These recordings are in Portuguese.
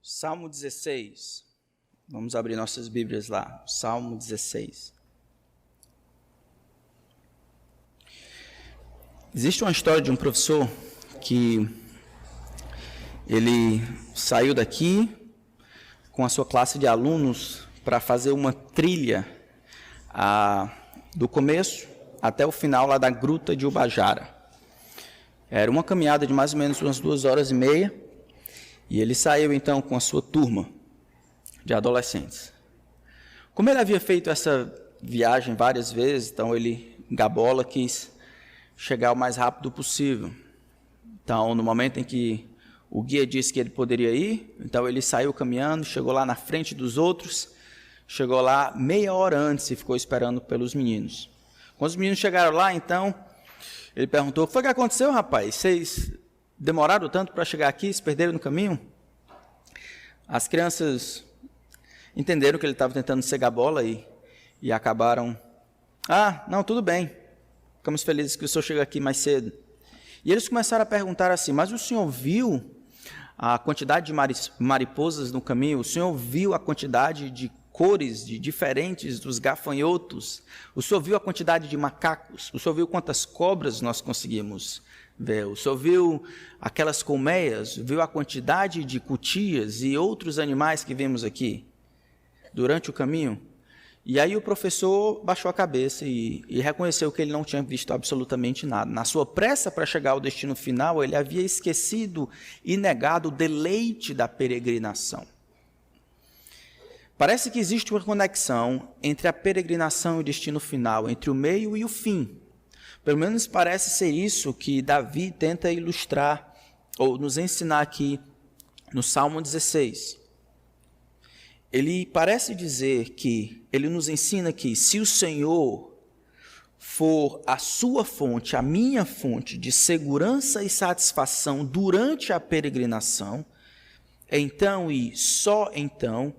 Salmo 16. Vamos abrir nossas Bíblias lá. Salmo 16. Existe uma história de um professor que ele saiu daqui com a sua classe de alunos para fazer uma trilha do começo até o final lá da Gruta de Ubajara. Era uma caminhada de mais ou menos umas 2h30, e ele saiu então com a sua turma de adolescentes. Como ele havia feito essa viagem várias vezes, então ele, gabola, quis chegar o mais rápido possível. Então, no momento em que o guia disse que ele poderia ir, então ele saiu caminhando, chegou lá na frente dos outros, chegou lá meia hora antes e ficou esperando pelos meninos. Quando os meninos chegaram lá, então, ele perguntou: o que foi que aconteceu, rapaz? Vocês demoraram tanto para chegar aqui, se perderam no caminho? As crianças entenderam que ele estava tentando cegar a bola e acabaram: não, tudo bem, ficamos felizes que o senhor chegou aqui mais cedo. E eles começaram a perguntar assim: mas o senhor viu a quantidade de mariposas no caminho? O senhor viu a quantidade de cores diferentes dos gafanhotos? O senhor viu a quantidade de macacos? O senhor viu quantas cobras nós conseguimos ver? O senhor viu aquelas colmeias? Viu a quantidade de cutias e outros animais que vimos aqui durante o caminho? E aí o professor baixou a cabeça e reconheceu que ele não tinha visto absolutamente nada. Na sua pressa para chegar ao destino final, ele havia esquecido e negado o deleite da peregrinação. Parece que existe uma conexão entre a peregrinação e o destino final, entre o meio e o fim. Pelo menos parece ser isso que Davi tenta ilustrar ou nos ensinar aqui no Salmo 16. Ele parece dizer que, ele nos ensina que se o Senhor for a sua fonte, a minha fonte de segurança e satisfação durante a peregrinação, então e só então,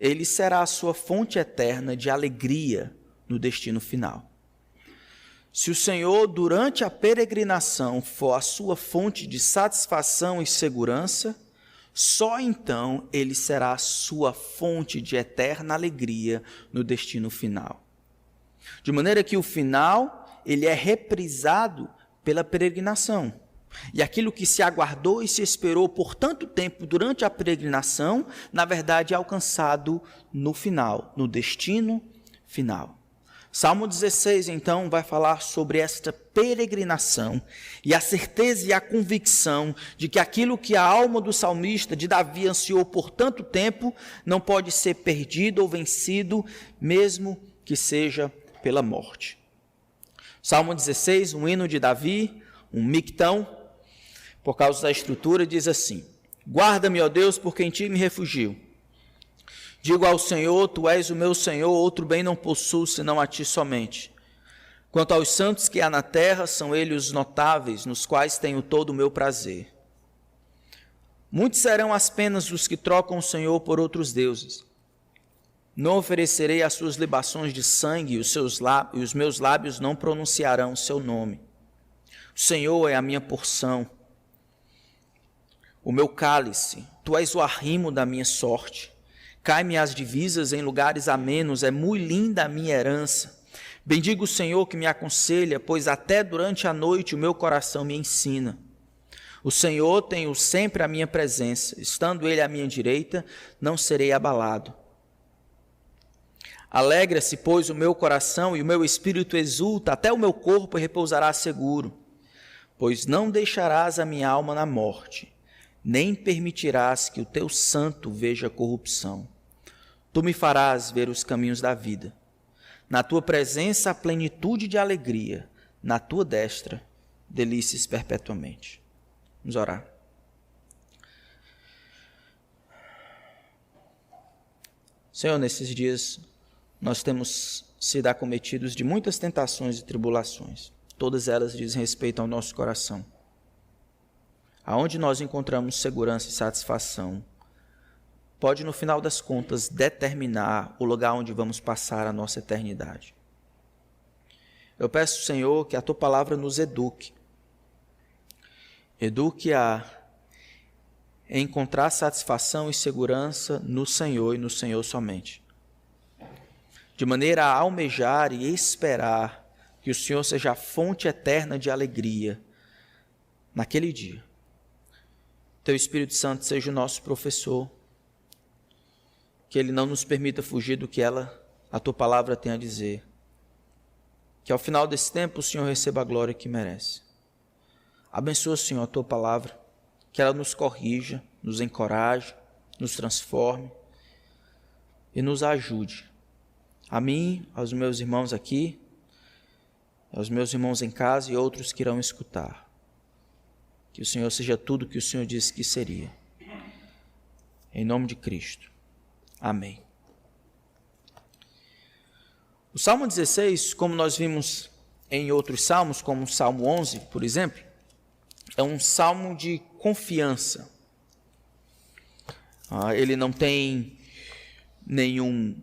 ele será a sua fonte eterna de alegria no destino final. Se o Senhor, durante a peregrinação, for a sua fonte de satisfação e segurança, só então ele será a sua fonte de eterna alegria no destino final. De maneira que o final, ele é reprisado pela peregrinação. E aquilo que se aguardou e se esperou por tanto tempo durante a peregrinação, na verdade é alcançado no final, no destino final. Salmo 16, então, vai falar sobre esta peregrinação e a certeza e a convicção de que aquilo que a alma do salmista, de Davi, ansiou por tanto tempo, não pode ser perdido ou vencido, mesmo que seja pela morte. Salmo 16, um hino de Davi, um mictão, por causa da estrutura, diz assim: guarda-me, ó Deus, porque em ti me refugio. Digo ao Senhor, tu és o meu Senhor, outro bem não possuo, senão a ti somente. Quanto aos santos que há na terra, são eles os notáveis, nos quais tenho todo o meu prazer. Muitos serão as penas dos que trocam o Senhor por outros deuses. Não oferecerei as suas libações de sangue, e os meus lábios não pronunciarão o seu nome. O Senhor é a minha porção, o meu cálice, tu és o arrimo da minha sorte. Cai-me as divisas em lugares amenos, é muito linda a minha herança. Bendigo o Senhor que me aconselha, pois até durante a noite o meu coração me ensina. O Senhor tem sempre a minha presença, estando Ele à minha direita, não serei abalado. Alegra-se, pois, o meu coração e o meu espírito exulta, até o meu corpo repousará seguro. Pois não deixarás a minha alma na morte, nem permitirás que o teu santo veja corrupção. Tu me farás ver os caminhos da vida. Na tua presença, a plenitude de alegria. Na tua destra, delícias perpetuamente. Vamos orar. Senhor, nesses dias, nós temos sido acometidos de muitas tentações e tribulações. Todas elas dizem respeito ao nosso coração. Aonde nós encontramos segurança e satisfação, pode, no final das contas, determinar o lugar onde vamos passar a nossa eternidade. Eu peço, Senhor, que a Tua palavra nos eduque. Eduque a é encontrar satisfação e segurança no Senhor e no Senhor somente. De maneira a almejar e esperar que o Senhor seja a fonte eterna de alegria naquele dia. Teu Espírito Santo seja o nosso professor, que Ele não nos permita fugir do que a Tua palavra tem a dizer. Que ao final desse tempo o Senhor receba a glória que merece. Abençoa, Senhor, a Tua palavra, que ela nos corrija, nos encoraje, nos transforme e nos ajude. A mim, aos meus irmãos aqui, aos meus irmãos em casa e outros que irão escutar. Que o Senhor seja tudo que o Senhor disse que seria. Em nome de Cristo. Amém. O Salmo 16, como nós vimos em outros salmos, como o Salmo 11, por exemplo, é um salmo de confiança. Ele não tem nenhum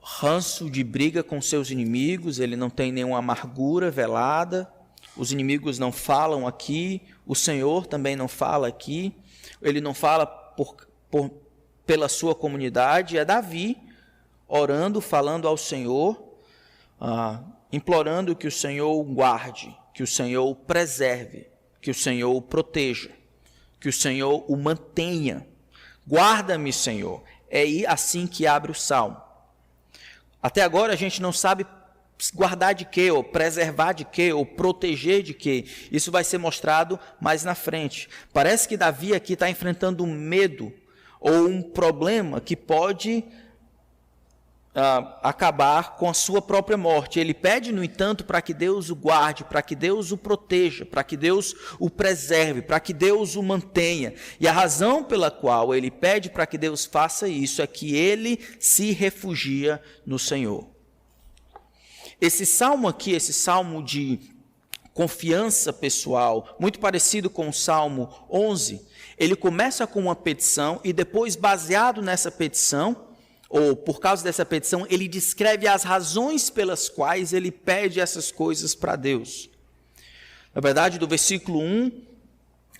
ranço de briga com seus inimigos, ele não tem nenhuma amargura velada, os inimigos não falam aqui, o Senhor também não fala aqui, ele não fala pela sua comunidade, é Davi orando, falando ao Senhor, implorando que o Senhor o guarde, que o Senhor o preserve, que o Senhor o proteja, que o Senhor o mantenha. Guarda-me, Senhor. É assim que abre o salmo. Até agora a gente não sabe guardar de quê, ou preservar de quê, ou proteger de quê. Isso vai ser mostrado mais na frente. Parece que Davi aqui está enfrentando um medo ou um problema que pode acabar com a sua própria morte. Ele pede, no entanto, para que Deus o guarde, para que Deus o proteja, para que Deus o preserve, para que Deus o mantenha. E a razão pela qual ele pede para que Deus faça isso é que ele se refugia no Senhor. Esse salmo aqui, esse salmo de confiança pessoal, muito parecido com o Salmo 11, ele começa com uma petição e depois, baseado nessa petição, ou por causa dessa petição, ele descreve as razões pelas quais ele pede essas coisas para Deus. Na verdade, do versículo 1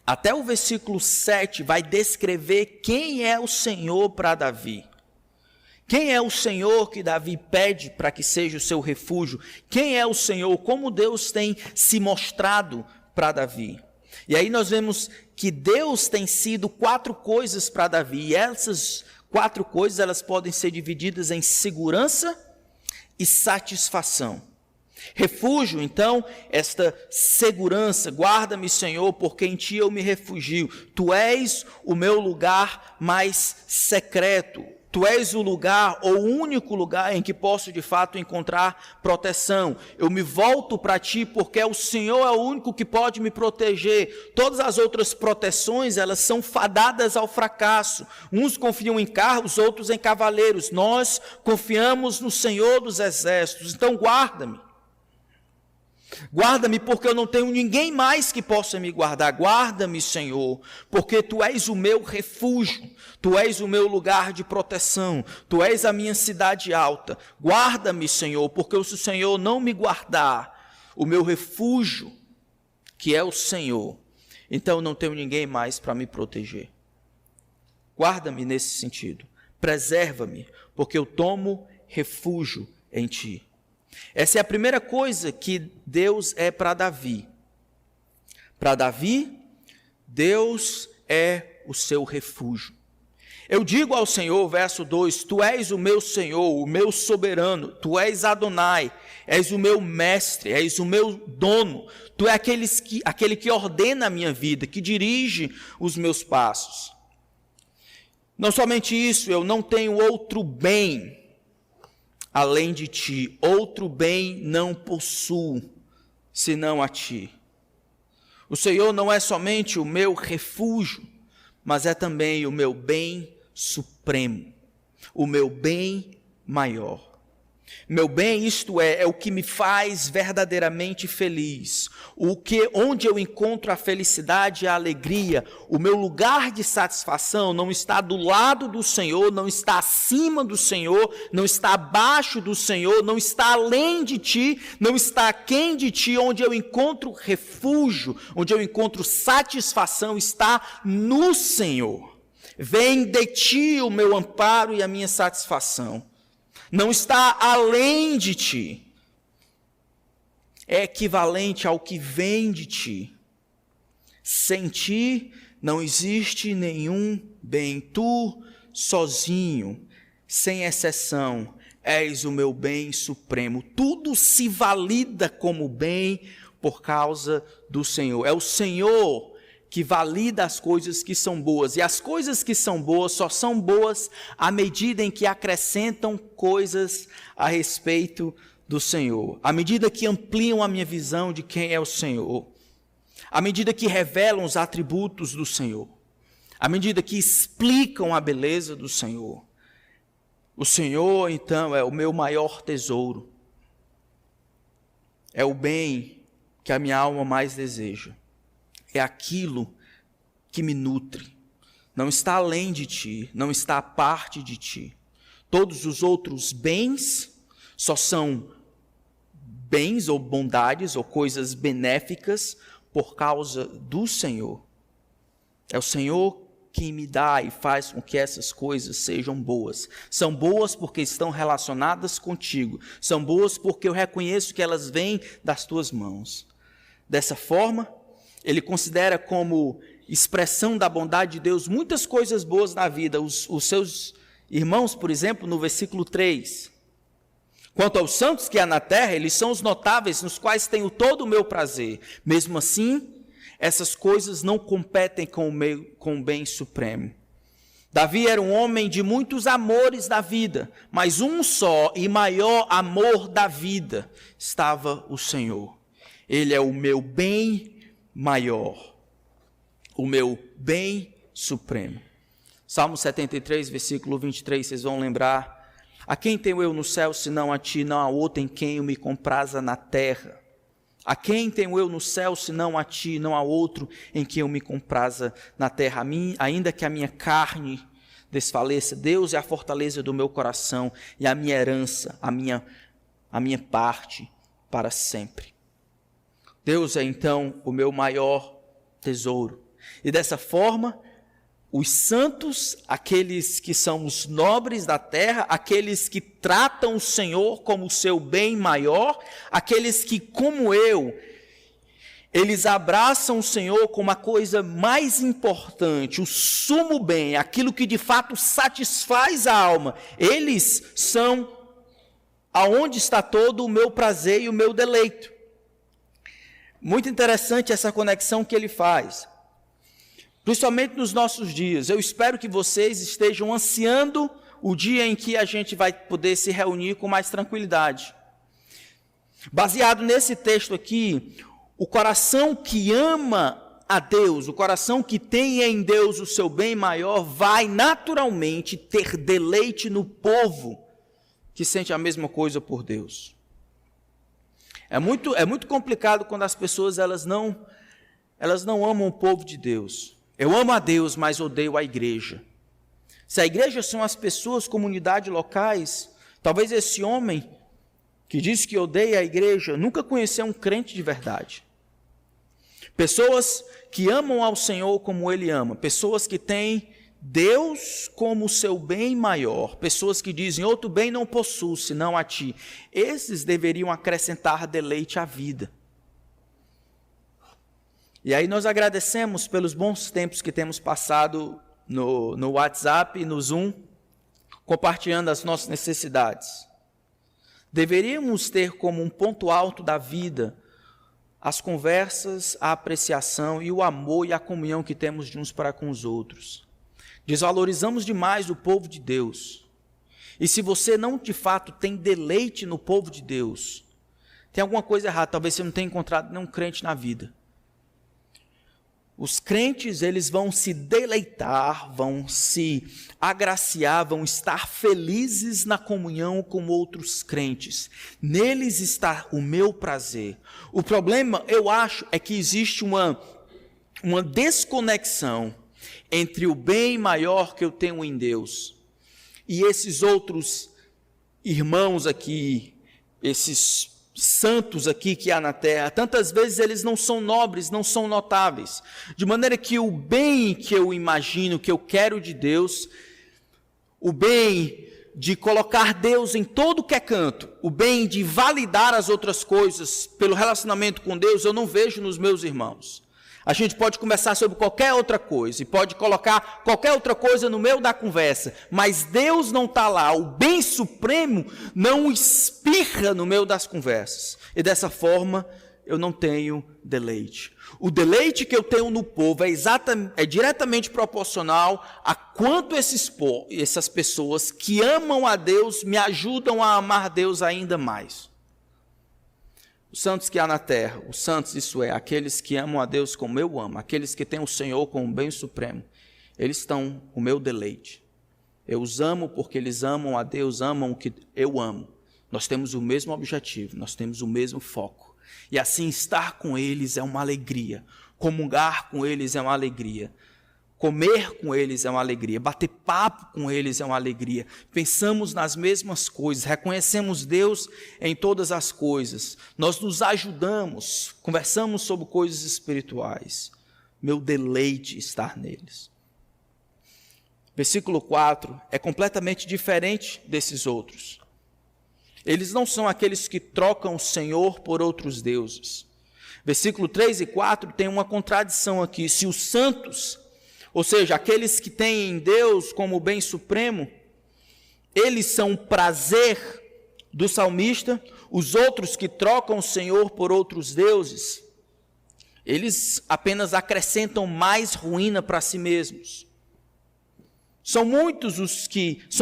até o versículo 7 vai descrever quem é o Senhor para Davi. Quem é o Senhor que Davi pede para que seja o seu refúgio? Quem é o Senhor? Como Deus tem se mostrado para Davi? E aí nós vemos que Deus tem sido 4 coisas para Davi, e essas 4 coisas elas podem ser divididas em segurança e satisfação. Refúgio, então, esta segurança, guarda-me, Senhor, porque em Ti eu me refugio. Tu és o meu lugar mais secreto. Tu és o lugar, ou o único lugar em que posso de fato encontrar proteção. Eu me volto para Ti porque o Senhor é o único que pode me proteger. Todas as outras proteções, elas são fadadas ao fracasso. Uns confiam em carros, outros em cavaleiros. Nós confiamos no Senhor dos exércitos. Então guarda-me. Guarda-me porque eu não tenho ninguém mais que possa me guardar. Guarda-me, Senhor, porque Tu és o meu refúgio, Tu és o meu lugar de proteção, Tu és a minha cidade alta. Guarda-me, Senhor, porque se o Senhor não me guardar, o meu refúgio, que é o Senhor, então não tenho ninguém mais para me proteger. Guarda-me nesse sentido, preserva-me, porque eu tomo refúgio em Ti. Essa é a primeira coisa que Deus é para Davi. Para Davi, Deus é o seu refúgio. Eu digo ao Senhor, verso 2, Tu és o meu Senhor, o meu soberano, Tu és Adonai, és o meu mestre, és o meu dono, Tu és aquele que ordena a minha vida, que dirige os meus passos. Não somente isso, eu não tenho outro bem além de Ti, outro bem não possuo, senão a Ti. O Senhor não é somente o meu refúgio, mas é também o meu bem supremo, o meu bem maior. Meu bem, isto é o que me faz verdadeiramente feliz. Onde eu encontro a felicidade e a alegria, o meu lugar de satisfação não está do lado do Senhor, não está acima do Senhor, não está abaixo do Senhor, não está além de ti, não está aquém de ti. Onde eu encontro refúgio, onde eu encontro satisfação, está no Senhor. Vem de ti o meu amparo e a minha satisfação. Não está além de ti, é equivalente ao que vem de ti. Sem ti não existe nenhum bem. Tu, sozinho, sem exceção, és o meu bem supremo. Tudo se valida como bem por causa do Senhor. É o Senhor que valida as coisas que são boas. E as coisas que são boas só são boas à medida em que acrescentam coisas a respeito do Senhor. À medida que ampliam a minha visão de quem é o Senhor. À medida que revelam os atributos do Senhor. À medida que explicam a beleza do Senhor. O Senhor, então, é o meu maior tesouro. É o bem que a minha alma mais deseja. É aquilo que me nutre. Não está além de ti, não está à parte de ti. Todos os outros bens só são bens ou bondades ou coisas benéficas por causa do Senhor. É o Senhor quem me dá e faz com que essas coisas sejam boas. São boas porque estão relacionadas contigo. São boas porque eu reconheço que elas vêm das tuas mãos. Dessa forma, ele considera como expressão da bondade de Deus muitas coisas boas na vida. Os seus irmãos, por exemplo, no versículo 3. Quanto aos santos que há na terra, eles são os notáveis, nos quais tenho todo o meu prazer. Mesmo assim, essas coisas não competem com o bem supremo. Davi era um homem de muitos amores da vida, mas um só e maior amor da vida estava o Senhor. Ele é o meu bem maior, o meu bem supremo. Salmo 73, versículo 23, vocês vão lembrar: a quem tenho eu no céu, senão a ti? Não há outro em quem eu me compraza na terra. A quem tenho eu no céu, senão a ti? Não há outro em quem eu me compraza na terra. A mim, ainda que a minha carne desfaleça, Deus é a fortaleza do meu coração e a minha herança, a minha parte para sempre. Deus é então o meu maior tesouro. E dessa forma, os santos, aqueles que são os nobres da terra, aqueles que tratam o Senhor como o seu bem maior, aqueles que, como eu, eles abraçam o Senhor como a coisa mais importante, o sumo bem, aquilo que de fato satisfaz a alma. Eles são aonde está todo o meu prazer e o meu deleito. Muito interessante essa conexão que ele faz, principalmente nos nossos dias. Eu espero que vocês estejam ansiando o dia em que a gente vai poder se reunir com mais tranquilidade. Baseado nesse texto aqui, o coração que ama a Deus, o coração que tem em Deus o seu bem maior, vai naturalmente ter deleite no povo que sente a mesma coisa por Deus. É muito complicado quando as pessoas elas não amam o povo de Deus. Eu amo a Deus, mas odeio a igreja. Se a igreja são as pessoas, comunidades locais, talvez esse homem que diz que odeia a igreja nunca conheceu um crente de verdade. Pessoas que amam ao Senhor como Ele ama, pessoas que têm Deus como seu bem maior, pessoas que dizem, outro bem não possuo, senão a ti. Esses deveriam acrescentar deleite à vida. E aí nós agradecemos pelos bons tempos que temos passado no WhatsApp e no Zoom, compartilhando as nossas necessidades. Deveríamos ter como um ponto alto da vida as conversas, a apreciação e o amor e a comunhão que temos de uns para com os outros. Desvalorizamos demais o povo de Deus. E se você não, de fato, tem deleite no povo de Deus, tem alguma coisa errada. Talvez você não tenha encontrado nenhum crente na vida. Os crentes, eles vão se deleitar, vão se agraciar, vão estar felizes na comunhão com outros crentes. Neles está o meu prazer. O problema, eu acho, é que existe uma desconexão entre o bem maior que eu tenho em Deus e esses outros irmãos aqui, esses santos aqui que há na terra. Tantas vezes eles não são nobres, não são notáveis, de maneira que o bem que eu imagino, que eu quero de Deus, o bem de colocar Deus em todo que é canto, o bem de validar as outras coisas pelo relacionamento com Deus, eu não vejo nos meus irmãos. A gente pode conversar sobre qualquer outra coisa e pode colocar qualquer outra coisa no meio da conversa, mas Deus não está lá, o bem supremo não espirra no meio das conversas. E dessa forma eu não tenho deleite. O deleite que eu tenho no povo é diretamente proporcional a quanto essas pessoas que amam a Deus me ajudam a amar Deus ainda mais. Os santos que há na terra, os santos, isso é, aqueles que amam a Deus como eu amo, aqueles que têm o Senhor como bem supremo, eles estão o meu deleite. Eu os amo porque eles amam a Deus, amam o que eu amo. Nós temos o mesmo objetivo, nós temos o mesmo foco. E assim estar com eles é uma alegria, comungar com eles é uma alegria. Comer com eles é uma alegria, bater papo com eles é uma alegria. Pensamos nas mesmas coisas, reconhecemos Deus em todas as coisas. Nós nos ajudamos, conversamos sobre coisas espirituais. Meu deleite estar neles. Versículo 4 é completamente diferente desses outros. Eles não são aqueles que trocam o Senhor por outros deuses. Versículo 3 e 4 tem uma contradição aqui. Se os santos, ou seja, aqueles que têm em Deus como bem supremo, eles são o prazer do salmista, os outros que trocam o Senhor por outros deuses, eles apenas acrescentam mais ruína para si mesmos.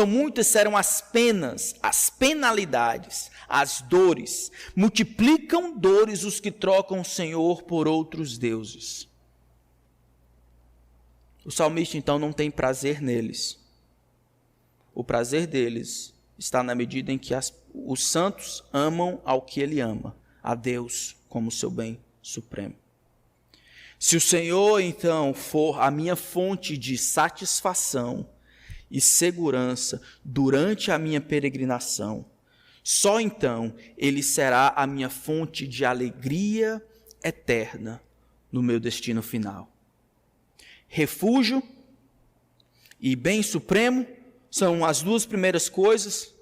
Muitas serão as penas, as penalidades, as dores. Multiplicam dores os que trocam o Senhor por outros deuses. O salmista, então, não tem prazer neles. O prazer deles está na medida em que os santos amam ao que ele ama, a Deus como seu bem supremo. Se o Senhor, então, for a minha fonte de satisfação e segurança durante a minha peregrinação, só então ele será a minha fonte de alegria eterna no meu destino final. Refúgio e bem supremo são as duas primeiras coisas.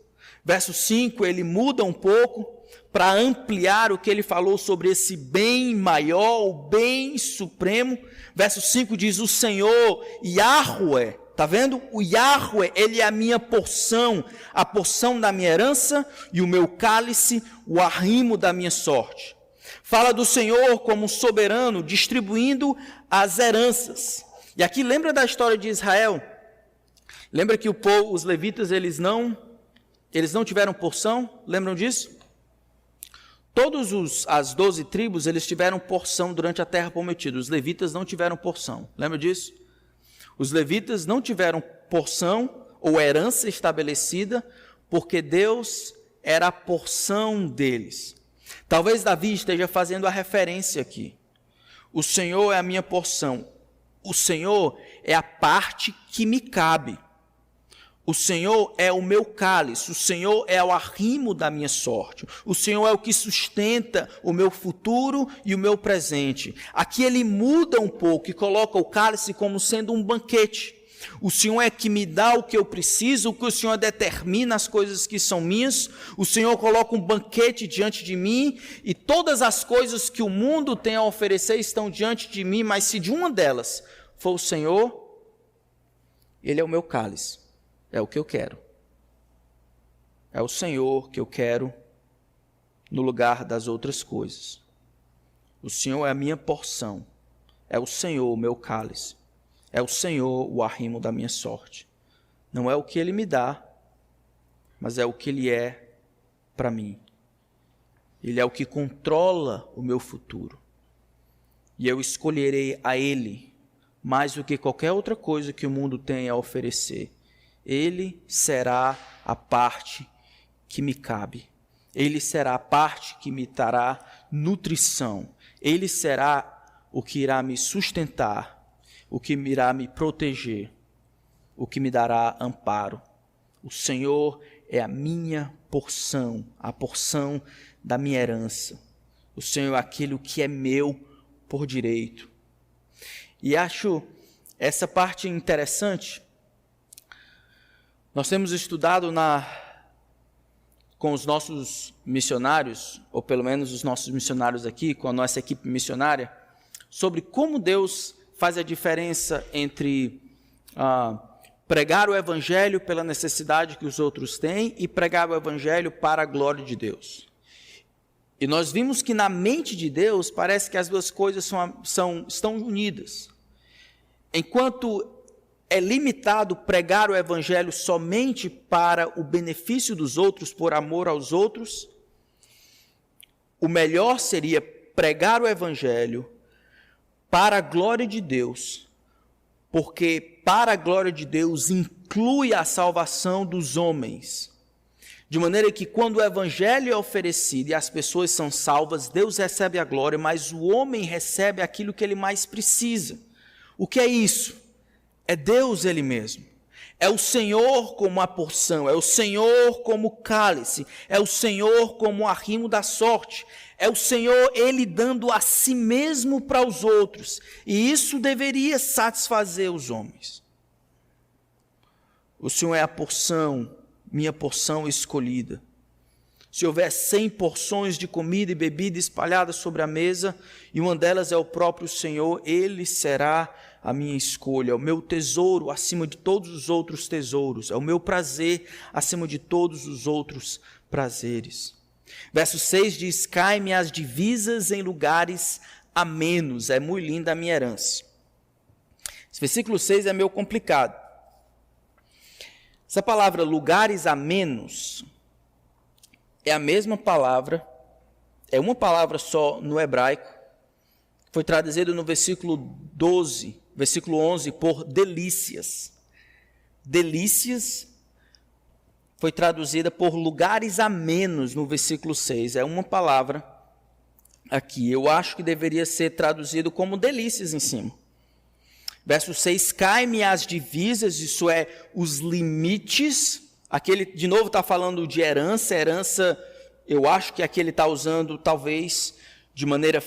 Verso 5, ele muda um pouco para ampliar o que ele falou sobre esse bem maior, o bem supremo. Verso 5 diz, o Senhor, Yahweh, está vendo? O Yahweh, ele é a minha porção, a porção da minha herança e o meu cálice, o arrimo da minha sorte. Fala do Senhor como soberano, distribuindo as heranças. E aqui lembra da história de Israel? Lembra que os levitas, eles não tiveram porção? Lembram disso? As 12 tribos, eles tiveram porção durante a terra prometida. Os levitas não tiveram porção. Lembra disso? Os levitas não tiveram porção ou herança estabelecida, porque Deus era a porção deles. Talvez Davi esteja fazendo a referência aqui. O Senhor é a minha porção. O Senhor é a parte que me cabe. O Senhor é o meu cálice, o Senhor é o arrimo da minha sorte, o Senhor é o que sustenta o meu futuro e o meu presente. Aqui ele muda um pouco e coloca o cálice como sendo um banquete. O Senhor é que me dá o que eu preciso, o que o Senhor determina as coisas que são minhas. O Senhor coloca um banquete diante de mim e todas as coisas que o mundo tem a oferecer estão diante de mim, mas se de uma delas for o Senhor, ele é o meu cálice. É o que eu quero. É o Senhor que eu quero no lugar das outras coisas. O Senhor é a minha porção. É o Senhor o meu cálice. É o Senhor o arrimo da minha sorte. Não é o que Ele me dá, mas é o que Ele é para mim. Ele é o que controla o meu futuro. e eu escolherei a Ele mais do que qualquer outra coisa que o mundo tem a oferecer. Ele será a parte que me cabe. Ele será a parte que me dará nutrição. Ele será o que irá me sustentar, o que irá me proteger, o que me dará amparo. O Senhor é a minha porção, a porção da minha herança. O Senhor é aquilo que é meu por direito. E acho essa parte interessante. Nós temos estudado com os nossos missionários, ou pelo menos os nossos missionários aqui, com a nossa equipe missionária, sobre como Deus faz a diferença entre pregar o evangelho pela necessidade que os outros têm e pregar o evangelho para a glória de Deus. E nós vimos que na mente de Deus parece que as duas coisas estão unidas. Enquanto é limitado pregar o evangelho somente para o benefício dos outros, por amor aos outros, o melhor seria pregar o evangelho para a glória de Deus, porque para a glória de Deus inclui a salvação dos homens. De maneira que quando o evangelho é oferecido e as pessoas são salvas, Deus recebe a glória, mas o homem recebe aquilo que ele mais precisa. O que é isso? É Deus Ele mesmo. É o Senhor como a porção, é o Senhor como o cálice, é o Senhor como o arrimo da sorte, é o Senhor Ele dando a si mesmo para os outros. E isso deveria satisfazer os homens. O Senhor é a porção, minha porção escolhida. Se houver 100 porções de comida e bebida espalhadas sobre a mesa, e uma delas é o próprio Senhor, Ele será a minha escolha, é o meu tesouro acima de todos os outros tesouros, é o meu prazer acima de todos os outros prazeres. Verso 6 diz: cai-me as divisas em lugares amenos, é muito linda a minha herança. Esse versículo 6 é meio complicado. Essa palavra lugares amenos é a mesma palavra, é uma palavra só no hebraico, foi traduzida no versículo 11, por delícias. Delícias foi traduzida por lugares amenos no versículo 6. É uma palavra aqui. Eu acho que deveria ser traduzido como delícias em cima. Verso 6, cai-me as divisas, isso é, os limites. Aquele, de novo, está falando de herança. Herança, eu acho que aqui ele está usando, talvez, de maneira,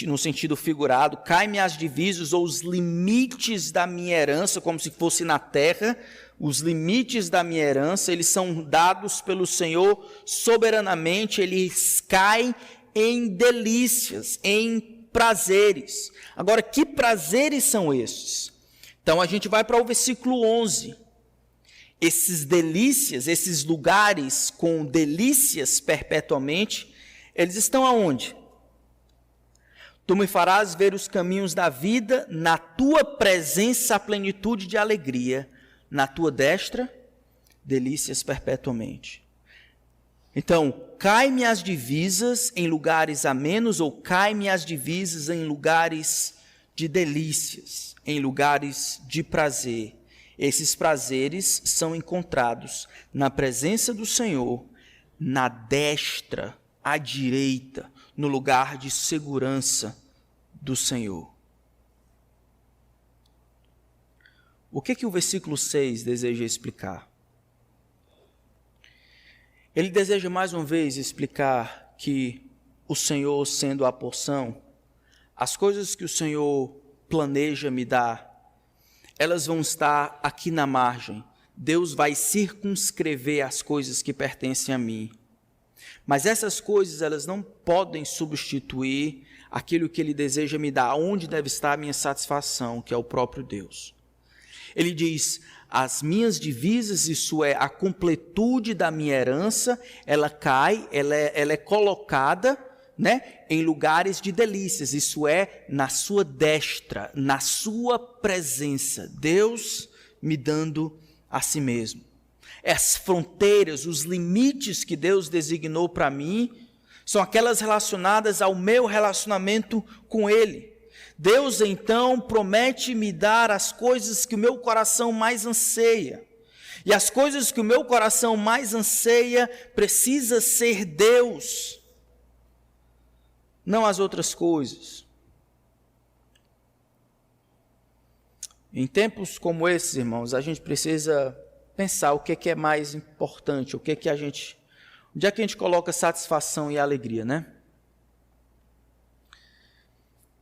no sentido figurado, cai-me as divisas ou os limites da minha herança, como se fosse na terra. Os limites da minha herança, eles são dados pelo Senhor soberanamente, eles caem em delícias, em prazeres. Agora, que prazeres são esses? Então, a gente vai para o versículo 11. Esses delícias, esses lugares com delícias perpetuamente, eles estão aonde? Tu me farás ver os caminhos da vida, na tua presença a plenitude de alegria, na tua destra, delícias perpetuamente. Então, cai-me as divisas em lugares amenos, ou cai-me as divisas em lugares de delícias, em lugares de prazer. Esses prazeres são encontrados na presença do Senhor, na destra, à direita, no lugar de segurança do Senhor. O que o versículo 6 deseja explicar? Ele deseja mais uma vez explicar que o Senhor, sendo a porção, as coisas que o Senhor planeja me dar, elas vão estar aqui na margem. Deus vai circunscrever as coisas que pertencem a mim. Mas essas coisas, elas não podem substituir aquilo que Ele deseja me dar, onde deve estar a minha satisfação, que é o próprio Deus. Ele diz, as minhas divisas, isso é, a completude da minha herança, ela cai, ela é colocada, né, em lugares de delícias, isso é, na sua destra, na sua presença, Deus me dando a si mesmo. As fronteiras, os limites que Deus designou para mim, são aquelas relacionadas ao meu relacionamento com Ele. Deus então promete me dar as coisas que o meu coração mais anseia. E as coisas que o meu coração mais anseia precisa ser Deus, não as outras coisas. Em tempos como esses, irmãos, a gente precisa pensar o que é mais importante, onde é que a gente coloca satisfação e alegria, né?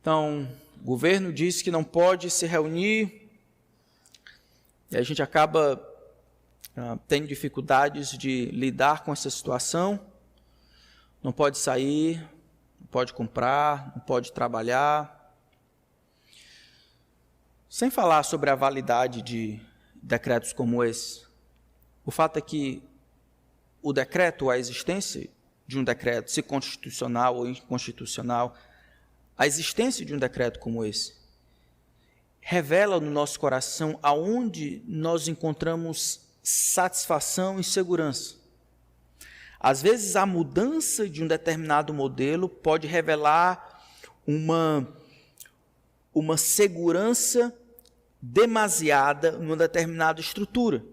Então, o governo diz que não pode se reunir, e a gente acaba tendo dificuldades de lidar com essa situação. Não pode sair, não pode comprar, não pode trabalhar. Sem falar sobre a validade de decretos como esse, o fato é que o decreto, a existência de um decreto, se constitucional ou inconstitucional, a existência de um decreto como esse, revela no nosso coração aonde nós encontramos satisfação e segurança. Às vezes, a mudança de um determinado modelo pode revelar uma segurança demasiada numa determinada estrutura.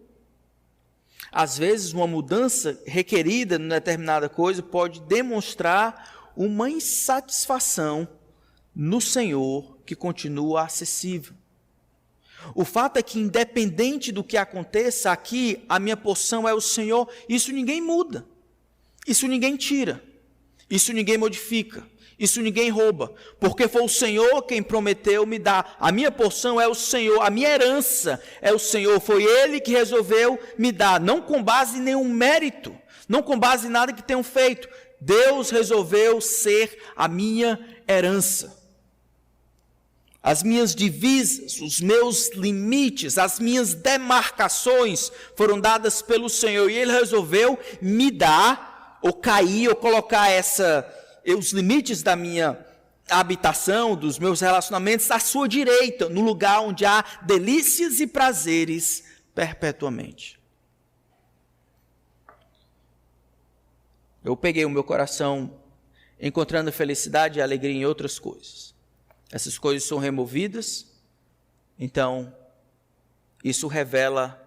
Às vezes, uma mudança requerida numa determinada coisa pode demonstrar uma insatisfação no Senhor que continua acessível. O fato é que, independente do que aconteça aqui, a minha porção é o Senhor. Isso ninguém muda, isso ninguém tira, isso ninguém modifica, isso ninguém rouba, porque foi o Senhor quem prometeu me dar. A minha porção é o Senhor, a minha herança é o Senhor, foi Ele que resolveu me dar, não com base em nenhum mérito, não com base em nada que tenham feito. Deus resolveu ser a minha herança. As minhas divisas, os meus limites, as minhas demarcações foram dadas pelo Senhor, e Ele resolveu me dar, ou cair, ou colocar os limites da minha habitação, dos meus relacionamentos, à sua direita, no lugar onde há delícias e prazeres perpetuamente. Eu peguei o meu coração encontrando felicidade e alegria em outras coisas. Essas coisas são removidas, então isso revela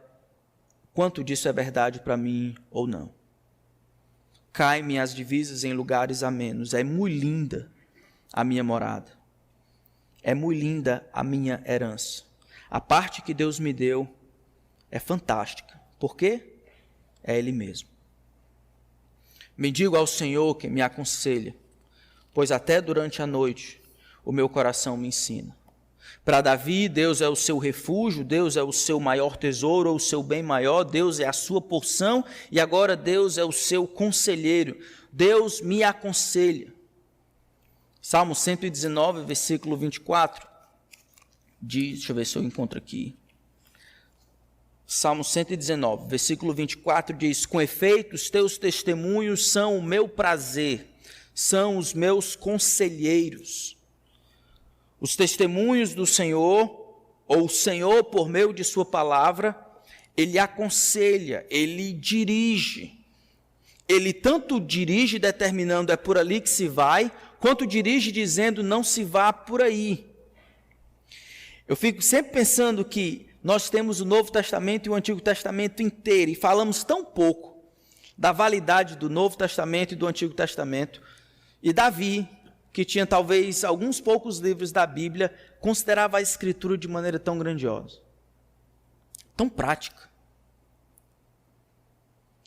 quanto disso é verdade para mim ou não. Caem-me as divisas em lugares amenos. É muito linda a minha morada. É muito linda a minha herança. A parte que Deus me deu é fantástica. Por quê? É Ele mesmo. Bendigo ao Senhor que me aconselha, pois até durante a noite o meu coração me ensina. Para Davi, Deus é o seu refúgio, Deus é o seu maior tesouro, ou o seu bem maior, Deus é a sua porção, e agora Deus é o seu conselheiro. Deus me aconselha. Salmo 119, versículo 24, diz, deixa eu ver se eu encontro aqui. Salmo 119, versículo 24 diz: com efeito, os teus testemunhos são o meu prazer, são os meus conselheiros. Os testemunhos do Senhor, ou o Senhor por meio de sua palavra, Ele aconselha, Ele dirige. Ele tanto dirige determinando é por ali que se vai, quanto dirige dizendo não se vá por aí. Eu fico sempre pensando que nós temos o Novo Testamento e o Antigo Testamento inteiro, e falamos tão pouco da validade do Novo Testamento e do Antigo Testamento. E Davi, que tinha talvez alguns poucos livros da Bíblia, considerava a Escritura de maneira tão grandiosa, tão prática.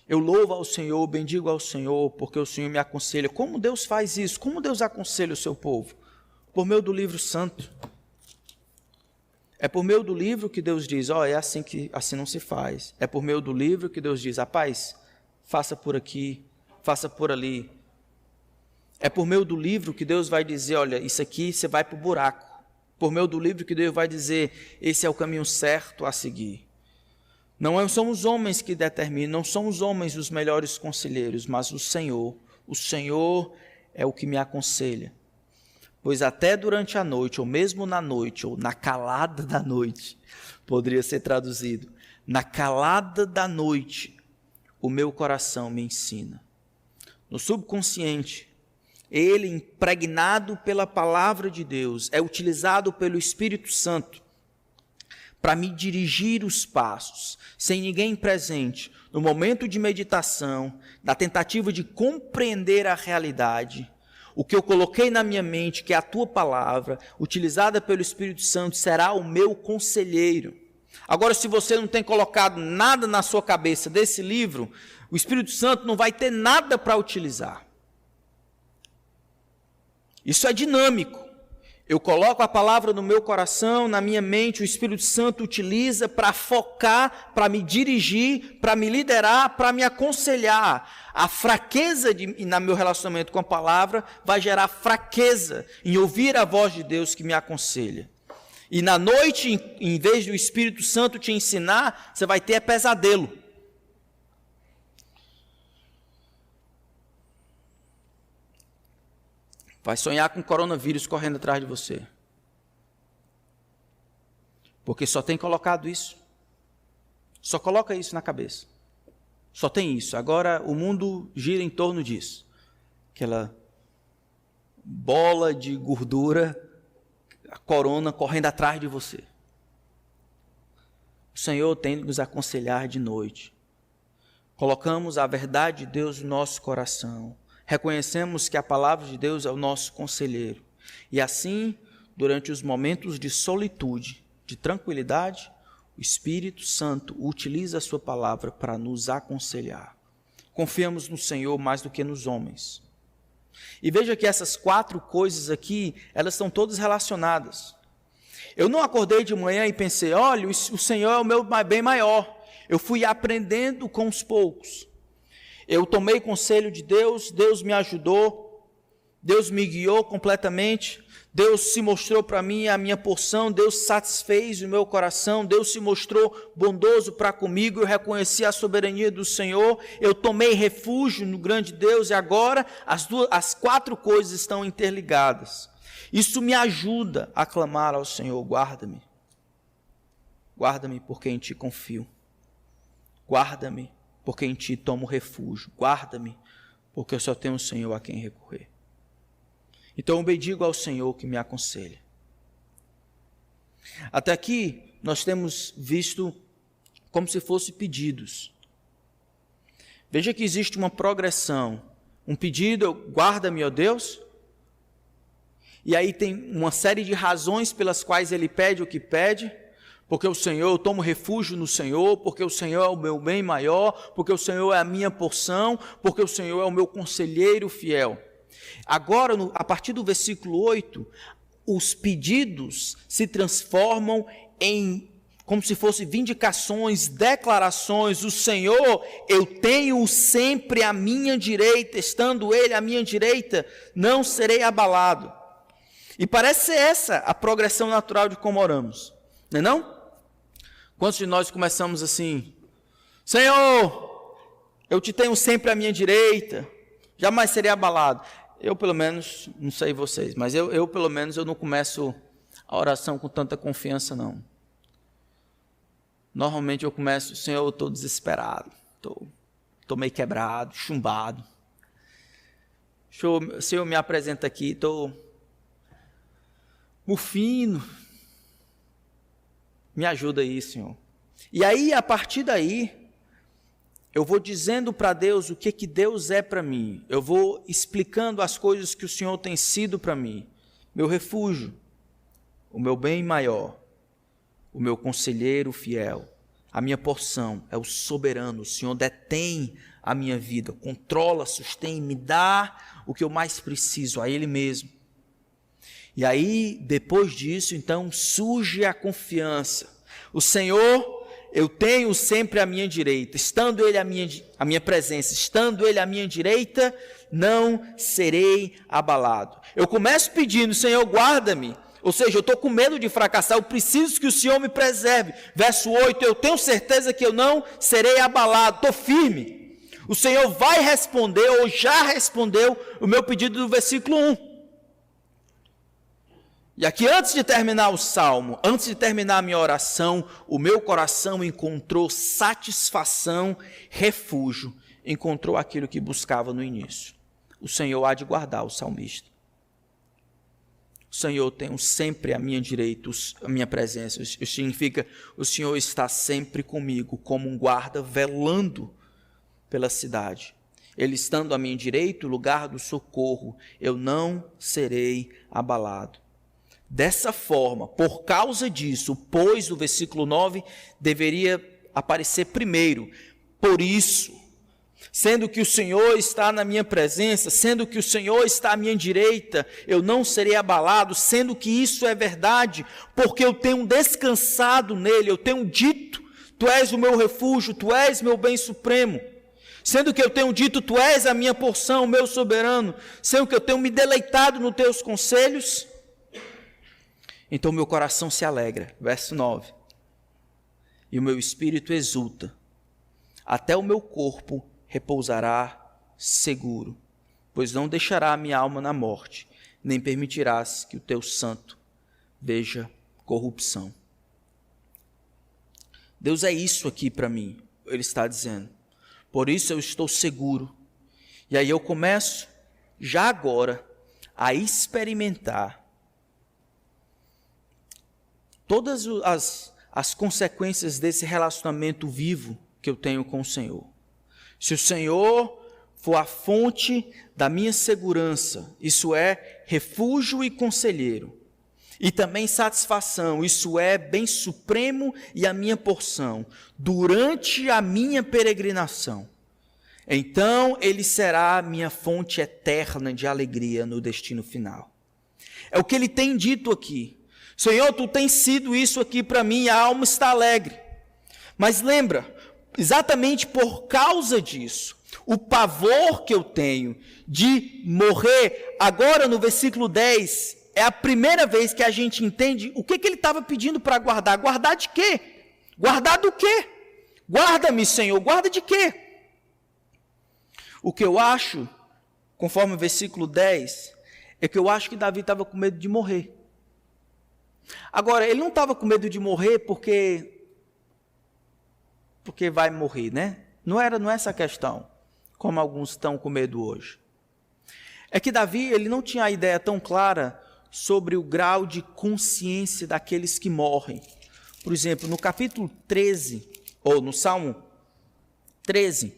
Eu louvo ao Senhor, bendigo ao Senhor, porque o Senhor me aconselha. Como Deus faz isso? Como Deus aconselha o seu povo? Por meio do livro santo. É por meio do livro que Deus diz, é assim que assim não se faz. É por meio do livro que Deus diz, rapaz, faça por aqui, faça por ali. É por meio do livro que Deus vai dizer, olha, isso aqui você vai para o buraco. Por meio do livro que Deus vai dizer, esse é o caminho certo a seguir. Não somos homens que determinam, não somos homens os melhores conselheiros, mas o Senhor é o que me aconselha. Pois até durante a noite, ou mesmo na noite, ou na calada da noite, poderia ser traduzido, na calada da noite, o meu coração me ensina. No subconsciente, ele, impregnado pela palavra de Deus, é utilizado pelo Espírito Santo para me dirigir os passos, sem ninguém presente, no momento de meditação, da tentativa de compreender a realidade. O que eu coloquei na minha mente, que é a tua palavra, utilizada pelo Espírito Santo, será o meu conselheiro. Agora, se você não tem colocado nada na sua cabeça desse livro, o Espírito Santo não vai ter nada para utilizar. Isso é dinâmico. Eu coloco a palavra no meu coração, na minha mente, o Espírito Santo utiliza para focar, para me dirigir, para me liderar, para me aconselhar. A fraqueza no meu relacionamento com a palavra vai gerar fraqueza em ouvir a voz de Deus que me aconselha. E na noite, em vez do Espírito Santo te ensinar, você vai ter pesadelo. Vai sonhar com coronavírus correndo atrás de você. Porque só tem colocado isso. Só coloca isso na cabeça. Só tem isso. Agora o mundo gira em torno disso. Aquela bola de gordura, a corona correndo atrás de você. O Senhor tem de nos aconselhar de noite. Colocamos a verdade de Deus no nosso coração. Reconhecemos que a palavra de Deus é o nosso conselheiro. E assim, durante os momentos de solitude, de tranquilidade, o Espírito Santo utiliza a sua palavra para nos aconselhar. Confiamos no Senhor mais do que nos homens. E veja que essas 4 coisas aqui, elas estão todas relacionadas. Eu não acordei de manhã e pensei, olha, o Senhor é o meu bem maior. Eu fui aprendendo com os poucos. Eu tomei conselho de Deus, Deus me ajudou, Deus me guiou completamente, Deus se mostrou para mim a minha porção, Deus satisfez o meu coração, Deus se mostrou bondoso para comigo, eu reconheci a soberania do Senhor, eu tomei refúgio no grande Deus e agora as 4 coisas estão interligadas. Isso me ajuda a clamar ao Senhor, guarda-me. Guarda-me porque em Ti confio. Guarda-me porque em Ti tomo refúgio. Guarda-me, porque eu só tenho o Senhor a quem recorrer. Então eu bendigo ao Senhor que me aconselha. Até aqui nós temos visto como se fossem pedidos. Veja que existe uma progressão. Um pedido, guarda-me, ó Deus. E aí tem uma série de razões pelas quais ele pede o que pede. Porque o Senhor, eu tomo refúgio no Senhor, porque o Senhor é o meu bem maior, porque o Senhor é a minha porção, porque o Senhor é o meu conselheiro fiel. Agora, a partir do versículo 8, os pedidos se transformam em, como se fossem vindicações, declarações. O Senhor, eu tenho sempre à minha direita, estando Ele à minha direita, não serei abalado. E parece ser essa a progressão natural de como oramos, não é não? Quantos de nós começamos assim, Senhor, eu te tenho sempre à minha direita, jamais serei abalado. Eu pelo menos, não sei vocês, mas eu pelo menos eu não começo a oração com tanta confiança não. Normalmente eu começo, Senhor, eu estou desesperado, estou meio quebrado, chumbado. Senhor, me apresenta aqui, estou mufino. Me ajuda aí, Senhor. E aí, a partir daí, eu vou dizendo para Deus o que Deus é para mim. Eu vou explicando as coisas que o Senhor tem sido para mim. Meu refúgio, o meu bem maior, o meu conselheiro fiel, a minha porção é o soberano. O Senhor detém a minha vida, controla, sustém, me dá o que eu mais preciso, a Ele mesmo. E aí, depois disso, então, surge a confiança. O Senhor, eu tenho sempre à minha direita. Estando Ele à minha presença, estando Ele à minha direita, não serei abalado. Eu começo pedindo, Senhor, guarda-me. Ou seja, eu estou com medo de fracassar, eu preciso que o Senhor me preserve. Verso 8, eu tenho certeza que eu não serei abalado, estou firme. O Senhor vai responder, ou já respondeu, o meu pedido do versículo 1. E aqui, antes de terminar o salmo, antes de terminar a minha oração, o meu coração encontrou satisfação, refúgio, encontrou aquilo que buscava no início. o Senhor há de guardar o salmista. O Senhor tem sempre à minha direita, a minha presença. Isso significa o Senhor está sempre comigo, como um guarda velando pela cidade. Ele estando à minha direita, o lugar do socorro, eu não serei abalado. Dessa forma, por causa disso, pois o versículo 9 deveria aparecer primeiro. Por isso, sendo que o Senhor está na minha presença, sendo que o Senhor está à minha direita, eu não serei abalado, sendo que isso é verdade, porque eu tenho descansado nele, eu tenho dito, tu és o meu refúgio, tu és meu bem supremo. Sendo que eu tenho dito, tu és a minha porção, meu soberano, sendo que eu tenho me deleitado nos teus conselhos, então meu coração se alegra. Verso 9. E o meu espírito exulta, até o meu corpo repousará seguro, pois não deixará a minha alma na morte, nem permitirás que o teu santo veja corrupção. Deus é isso aqui para mim, ele está dizendo. Por isso eu estou seguro. E aí eu começo, já agora, a experimentar todas as consequências desse relacionamento vivo que eu tenho com o Senhor. Se o Senhor for a fonte da minha segurança, isso é refúgio e conselheiro, e também satisfação, isso é bem supremo e a minha porção, durante a minha peregrinação, então ele será a minha fonte eterna de alegria no destino final. É o que ele tem dito aqui. Senhor, tu tens sido isso aqui para mim, a alma está alegre. Mas lembra, exatamente por causa disso, o pavor que eu tenho de morrer, agora no versículo 10, é a primeira vez que a gente entende o que ele estava pedindo para guardar. Guardar de quê? Guardar do quê? Guarda-me, Senhor, guarda de quê? O que eu acho, conforme o versículo 10, é que eu acho que Davi estava com medo de morrer. Agora, ele não estava com medo de morrer porque vai morrer, né? Não é essa a questão, como alguns estão com medo hoje. É que Davi, ele não tinha a ideia tão clara sobre o grau de consciência daqueles que morrem. Por exemplo, no capítulo 13, ou no Salmo 13,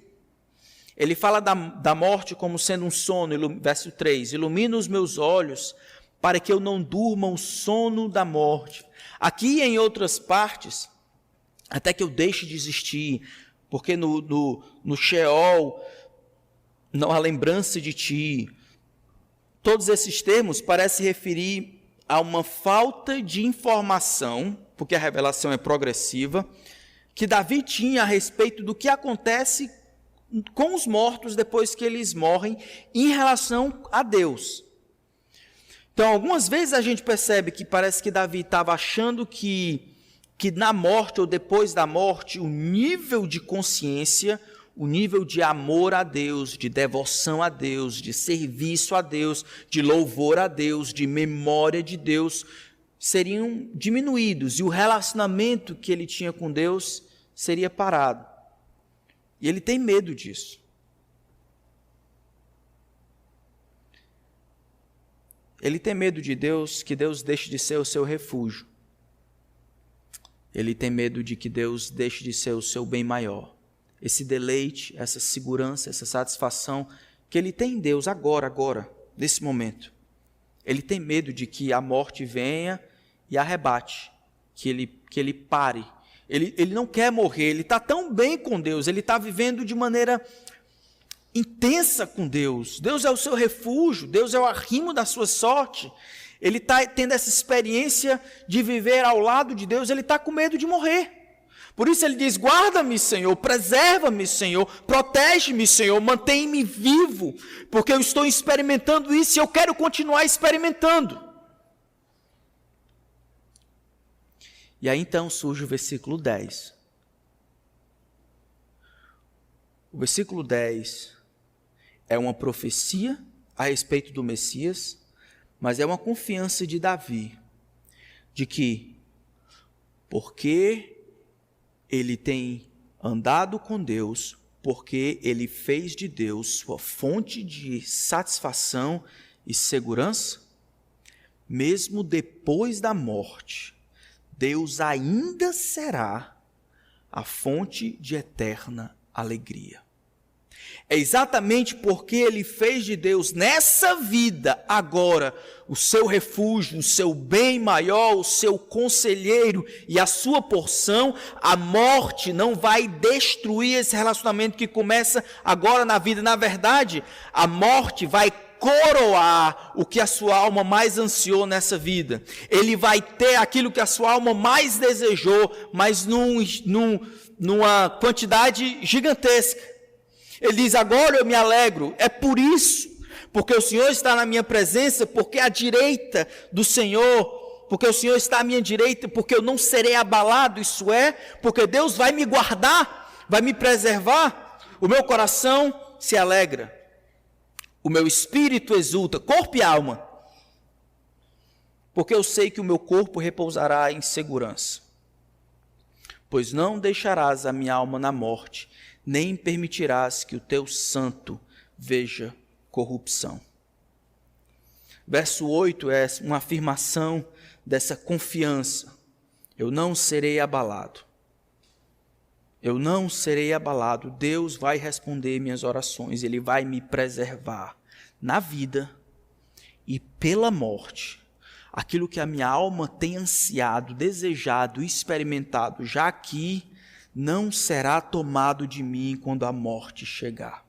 ele fala da morte como sendo um sono, verso 3, ilumina os meus olhos para que eu não durma o sono da morte. Aqui em outras partes, até que eu deixe de existir, porque no Sheol não há lembrança de ti. Todos esses termos parecem referir a uma falta de informação, porque a revelação é progressiva, que Davi tinha a respeito do que acontece com os mortos depois que eles morrem em relação a Deus. Então, algumas vezes a gente percebe que parece que Davi estava achando que na morte ou depois da morte, o nível de consciência, o nível de amor a Deus, de devoção a Deus, de serviço a Deus, de louvor a Deus, de memória de Deus, seriam diminuídos e o relacionamento que ele tinha com Deus seria parado. E ele tem medo disso. Ele tem medo de Deus, que Deus deixe de ser o seu refúgio. Ele tem medo de que Deus deixe de ser o seu bem maior. Esse deleite, essa segurança, essa satisfação que ele tem em Deus agora, nesse momento. Ele tem medo de que a morte venha e arrebate, que ele pare. Ele não quer morrer, ele está tão bem com Deus, ele está vivendo de maneira intensa com Deus. Deus é o seu refúgio, Deus é o arrimo da sua sorte. Ele está tendo essa experiência de viver ao lado de Deus, ele está com medo de morrer. Por isso ele diz, guarda-me, Senhor, preserva-me, Senhor, protege-me, Senhor, mantém-me vivo, porque eu estou experimentando isso e eu quero continuar experimentando. E aí então surge o versículo 10. O versículo 10 é uma profecia a respeito do Messias, mas é uma confiança de Davi, de que, porque ele tem andado com Deus, porque ele fez de Deus sua fonte de satisfação e segurança. Mesmo depois da morte, Deus ainda será a fonte de eterna alegria. É exatamente porque ele fez de Deus nessa vida, agora, o seu refúgio, o seu bem maior, o seu conselheiro e a sua porção, a morte não vai destruir esse relacionamento que começa agora na vida. Na verdade, a morte vai coroar o que a sua alma mais ansiou nessa vida. Ele vai ter aquilo que a sua alma mais desejou, mas numa quantidade gigantesca. Ele diz: agora eu me alegro, é por isso, porque o Senhor está na minha presença, porque à direita do Senhor, porque o Senhor está à minha direita, porque eu não serei abalado, isso é, porque Deus vai me guardar, vai me preservar, o meu coração se alegra, o meu espírito exulta, corpo e alma, porque eu sei que o meu corpo repousará em segurança, pois não deixarás a minha alma na morte, nem permitirás que o teu santo veja corrupção. Verso 8 é uma afirmação dessa confiança. Eu não serei abalado. Eu não serei abalado. Deus vai responder minhas orações. Ele vai me preservar na vida e pela morte. Aquilo que a minha alma tem ansiado, desejado, experimentado, já aqui, não será tomado de mim quando a morte chegar.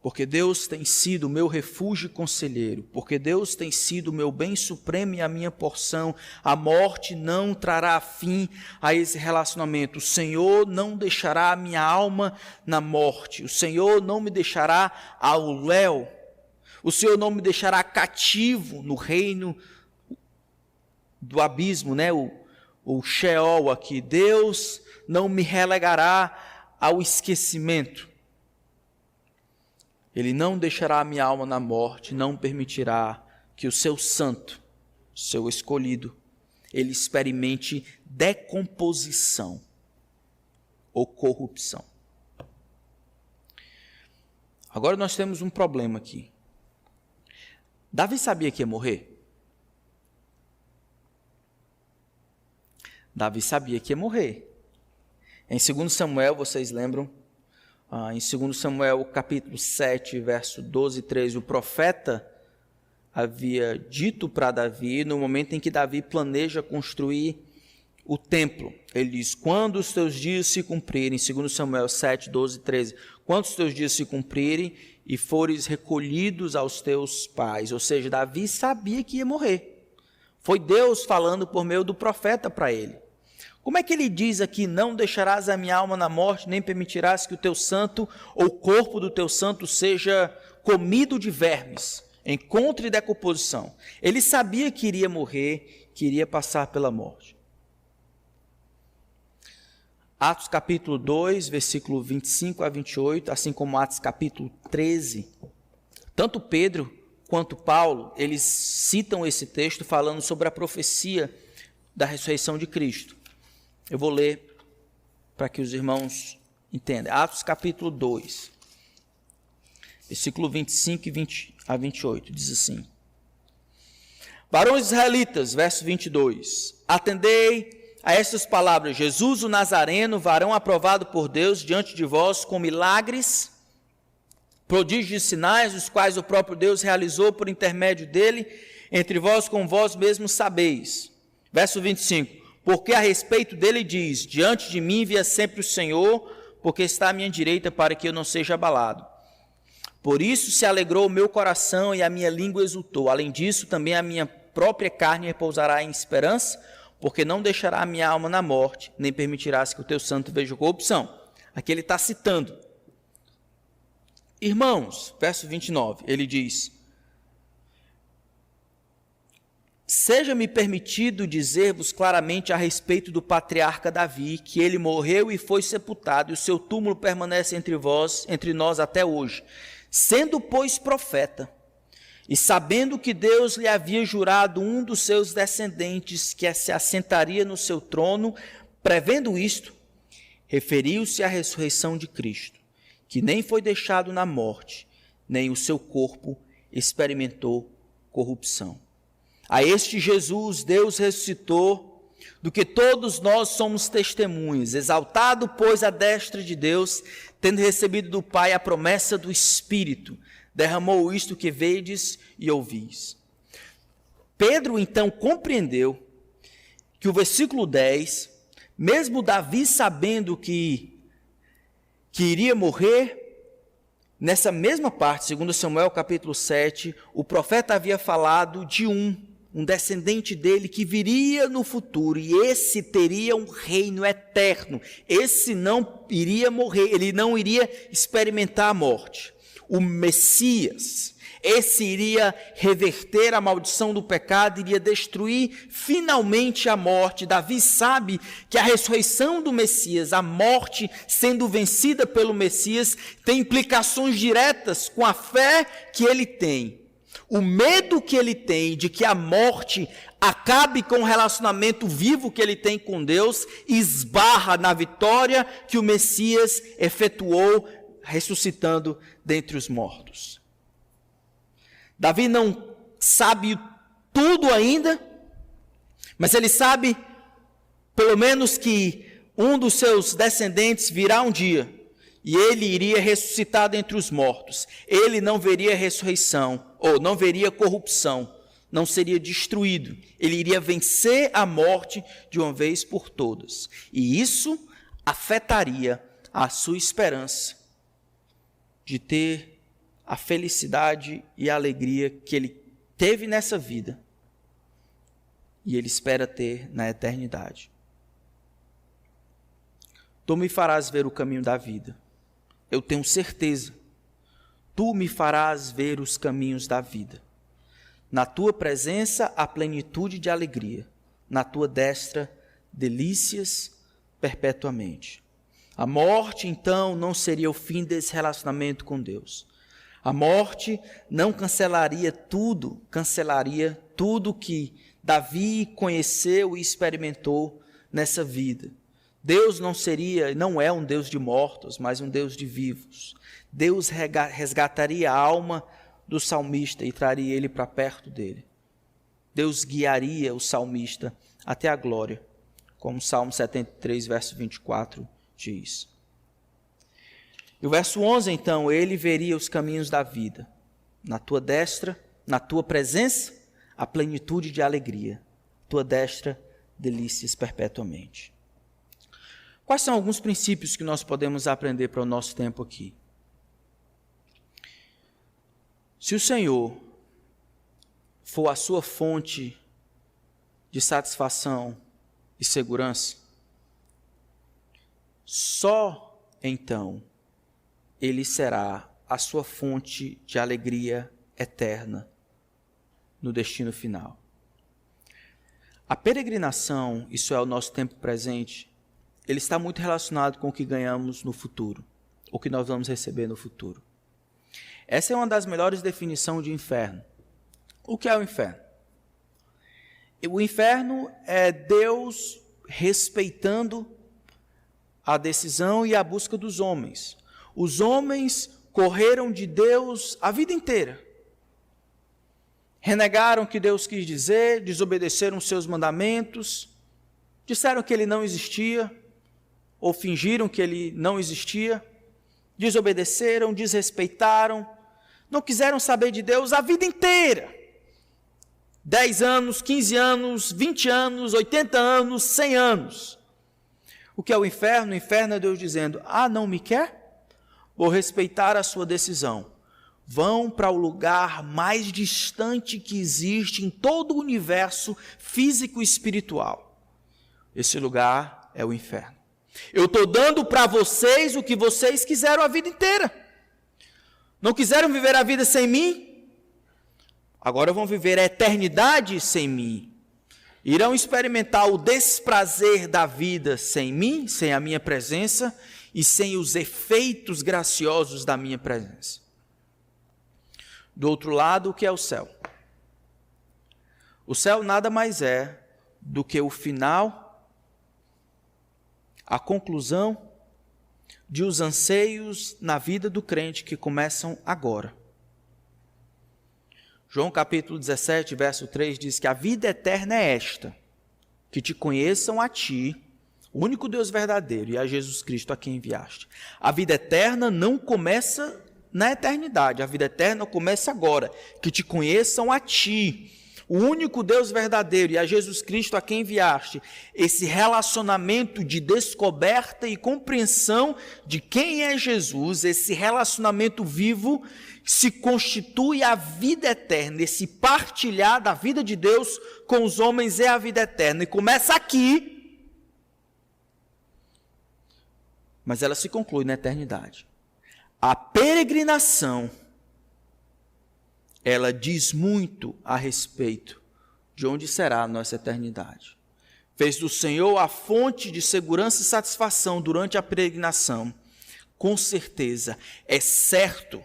Porque Deus tem sido o meu refúgio e conselheiro, porque Deus tem sido o meu bem supremo e a minha porção, a morte não trará fim a esse relacionamento. O Senhor não deixará a minha alma na morte, o Senhor não me deixará ao léu, o Senhor não me deixará cativo no reino do abismo, o Sheol aqui. Deus não me relegará ao esquecimento. Ele não deixará a minha alma na morte, não permitirá que o seu santo, seu escolhido, ele experimente decomposição ou corrupção. Agora nós temos um problema aqui. Davi sabia que ia morrer? Davi sabia que ia morrer. Em 2 Samuel, vocês lembram? Em 2 Samuel, capítulo 7, verso 12 e 13, o profeta havia dito para Davi, no momento em que Davi planeja construir o templo. Ele diz: quando os teus dias se cumprirem, 2 Samuel 7, 12 e 13, quando os teus dias se cumprirem e fores recolhidos aos teus pais. Ou seja, Davi sabia que ia morrer. Foi Deus falando por meio do profeta para ele. Como é que ele diz aqui: não deixarás a minha alma na morte, nem permitirás que o teu santo, ou o corpo do teu santo, seja comido de vermes, encontre decomposição. Ele sabia que iria morrer, que iria passar pela morte. Atos capítulo 2, versículo 25 a 28, assim como Atos capítulo 13, tanto Pedro quanto Paulo, eles citam esse texto falando sobre a profecia da ressurreição de Cristo. Eu vou ler para que os irmãos entendam. Atos capítulo 2, versículo 25 a 28, diz assim: varões israelitas, verso 22, atendei a estas palavras: Jesus o Nazareno, varão aprovado por Deus diante de vós com milagres, prodígios e sinais, os quais o próprio Deus realizou por intermédio dele, entre vós, como vós mesmos sabeis. Verso 25, porque a respeito dele diz: diante de mim via sempre o Senhor, porque está à minha direita, para que eu não seja abalado. Por isso se alegrou o meu coração e a minha língua exultou. Além disso, também a minha própria carne repousará em esperança, porque não deixará a minha alma na morte, nem permitirás que o teu santo veja corrupção. Aqui ele está citando. Irmãos, verso 29, ele diz: seja-me permitido dizer-vos claramente a respeito do patriarca Davi, que ele morreu e foi sepultado, e o seu túmulo permanece entre nós até hoje. Sendo, pois, profeta, e sabendo que Deus lhe havia jurado um dos seus descendentes que se assentaria no seu trono, prevendo isto, referiu-se à ressurreição de Cristo, que nem foi deixado na morte, nem o seu corpo experimentou corrupção. A este Jesus, Deus ressuscitou, do que todos nós somos testemunhas, exaltado, pois, à destra de Deus, tendo recebido do Pai a promessa do Espírito, derramou isto que vedes e ouvis. Pedro, então, compreendeu que o versículo 10, mesmo Davi sabendo que iria morrer, nessa mesma parte, 2 Samuel capítulo 7, o profeta havia falado de um descendente dele que viria no futuro, e esse teria um reino eterno. Esse não iria morrer, ele não iria experimentar a morte. O Messias, esse iria reverter a maldição do pecado, iria destruir finalmente a morte. Davi sabe que a ressurreição do Messias, a morte sendo vencida pelo Messias, tem implicações diretas com a fé que ele tem. O medo que ele tem de que a morte acabe com o relacionamento vivo que ele tem com Deus, esbarra na vitória que o Messias efetuou, ressuscitando dentre os mortos. Davi não sabe tudo ainda, mas ele sabe, pelo menos, que um dos seus descendentes virá um dia, e ele iria ressuscitar dentre os mortos. Ele não veria ressurreição, ou não veria corrupção, não seria destruído. Ele iria vencer a morte de uma vez por todas. E isso afetaria a sua esperança de ter a felicidade e a alegria que ele teve nessa vida e ele espera ter na eternidade. Tu me farás ver o caminho da vida. Eu tenho certeza. Tu me farás ver os caminhos da vida. Na tua presença, a plenitude de alegria. Na tua destra, delícias perpetuamente. A morte, então, não seria o fim desse relacionamento com Deus. A morte não cancelaria tudo que Davi conheceu e experimentou nessa vida. Deus não é um Deus de mortos, mas um Deus de vivos. Deus resgataria a alma do salmista e traria ele para perto dele. Deus guiaria o salmista até a glória, como o Salmo 73, verso 24 diz. E o verso 11, então, ele veria os caminhos da vida. Na tua destra, na tua presença, a plenitude de alegria. Tua destra, delícias perpetuamente. Quais são alguns princípios que nós podemos aprender para o nosso tempo aqui? Se o Senhor for a sua fonte de satisfação e segurança, só então Ele será a sua fonte de alegria eterna no destino final. A peregrinação, isso é o nosso tempo presente, ele está muito relacionado com o que ganhamos no futuro, o que nós vamos receber no futuro. Essa é uma das melhores definições de inferno. O que é o inferno? O inferno é Deus respeitando a decisão e a busca dos homens. Os homens correram de Deus a vida inteira. Renegaram o que Deus quis dizer, desobedeceram seus mandamentos, disseram que ele não existia, ou fingiram que ele não existia, desobedeceram, desrespeitaram, não quiseram saber de Deus a vida inteira. 10 anos, 15 anos, 20 anos, 80 anos, 100 anos. O que é o inferno? O inferno é Deus dizendo, não me quer? Vou respeitar a sua decisão. Vão para o lugar mais distante que existe em todo o universo físico e espiritual. Esse lugar é o inferno. Eu estou dando para vocês o que vocês quiseram a vida inteira. Não quiseram viver a vida sem mim? Agora vão viver a eternidade sem mim. Irão experimentar o desprazer da vida sem mim, sem a minha presença e sem os efeitos graciosos da minha presença. Do outro lado, o que é o céu? O céu nada mais é do que o final, a conclusão de os anseios na vida do crente que começam agora. João capítulo 17, verso 3 diz que a vida eterna é esta, que te conheçam a ti, o único Deus verdadeiro, e a Jesus Cristo a quem enviaste. A vida eterna não começa na eternidade, a vida eterna começa agora, que te conheçam a ti, o único Deus verdadeiro, e a Jesus Cristo a quem enviaste. Esse relacionamento de descoberta e compreensão de quem é Jesus, esse relacionamento vivo, se constitui a vida eterna. Esse partilhar da vida de Deus com os homens é a vida eterna. E começa aqui, mas ela se conclui na eternidade. A peregrinação, ela diz muito a respeito de onde será a nossa eternidade. Fez do Senhor a fonte de segurança e satisfação durante a peregrinação. Com certeza, é certo